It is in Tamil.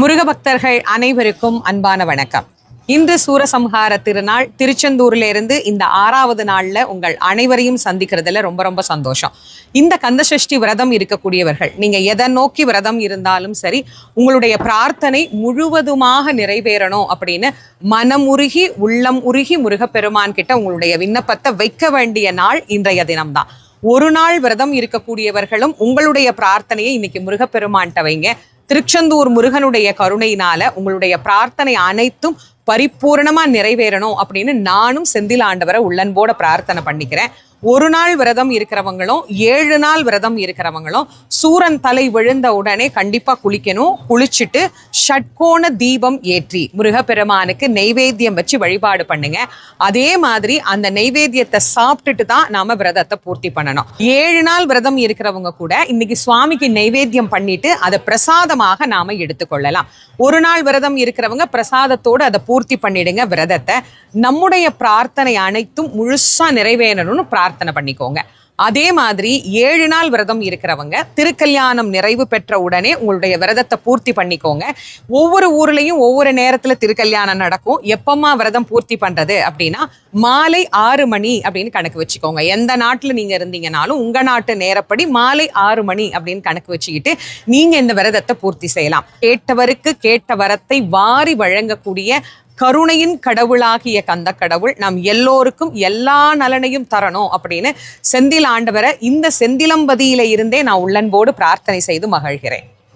முருக பக்தர்கள் அனைவருக்கும் அன்பான வணக்கம். இன்று சூரசம்ஹார திருநாள். திருச்செந்தூர்ல இருந்து இந்த 6வது நாள்ல உங்கள் அனைவரையும் சந்திக்கிறதுல ரொம்ப ரொம்ப சந்தோஷம். இந்த கந்தசஷ்டி விரதம் இருக்கக்கூடியவர்கள், நீங்க எதை நோக்கி விரதம் இருந்தாலும் சரி, உங்களுடைய பிரார்த்தனை முழுவதுமாக நிறைவேறணும் அப்படின்னு மனமுருகி உள்ளம் உருகி முருகப்பெருமான் கிட்ட உங்களுடைய விண்ணப்பத்தை வைக்க வேண்டிய நாள் இன்றைய தினம்தான். ஒரு நாள் விரதம் இருக்கக்கூடியவர்களும் உங்களுடைய பிரார்த்தனையை இன்னைக்கு முருகப்பெருமான்கிட்ட வைங்க. திருச்செந்தூர் முருகனுடைய கருணையினால உங்களுடைய பிரார்த்தனை அனைத்தும் பரிபூர்ணமா நிறைவேறணும் அப்படின்னு நானும் செந்தில் ஆண்டவரை உள்ளன்போட பிரார்த்தனை பண்ணிக்கிறேன். ஒரு நாள் விரதம் இருக்கிறவங்களும் 7 நாள் விரதம் இருக்கிறவங்களும் சூரன் தலை விழுந்த உடனே கண்டிப்பா குளிக்கணும். குளிச்சுட்டு ஷட்கோண தீபம் ஏற்றி முருகப்பெருமானுக்கு நெய்வேத்தியம் வச்சு வழிபாடு பண்ணுங்க. அதே மாதிரி அந்த நெய்வேத்தியத்தை சாப்பிட்டுட்டு தான் நாம விரதத்தை பூர்த்தி பண்ணணும். 7 நாள் விரதம் இருக்கிறவங்க கூட இன்னைக்கு சுவாமிக்கு நெய்வேத்தியம் பண்ணிட்டு அதை பிரசாதமாக நாம எடுத்துக்கொள்ளலாம். ஒரு நாள் விரதம் இருக்கிறவங்க பிரசாதத்தோடு அதை பூர்த்தி பண்ணிடுங்க விரதத்தை. நம்முடைய பிரார்த்தனை அனைத்தும் முழுசா நிறைவேறணும்னு பிரார்த்தனை பண்ணிக்கோங்க. அதே மாதிரி 7 நாள் விரதம் இருக்கிறவங்க திருக்கல்யாணம் நிறைவு பெற்ற உடனே உங்களுடைய விரதத்தை பூர்த்தி பண்ணிக்கோங்க. ஒவ்வொரு ஊர்லயும் ஒவ்வொரு நேரத்துல திருக்கல்யாணம் நடக்கும். எப்பமா விரதம் பூர்த்தி பண்றது அப்படின்னா மாலை 6 மணி அப்படின்னு கணக்கு வச்சுக்கோங்க. எந்த நாட்டுல நீங்க இருந்தீங்கனாலும் உங்க நாட்டு நேரப்படி மாலை 6 மணி அப்படின்னு கணக்கு வச்சுக்கிட்டு நீங்க இந்த விரதத்தை பூர்த்தி செய்யலாம். கேட்டவருக்கு கேட்ட வரத்தை வாரி வழங்கக்கூடிய கருணையின் கடவுளாகிய கந்த கடவுள் நம் எல்லோருக்கும் எல்லா நலனையும் தரணும் அப்படின்னு செந்தில் ஆண்டவரை இந்த செந்திலம்பதியில இருந்தே நான் உள்ளன்போடு பிரார்த்தனை செய்து மகிழ்கிறேன்.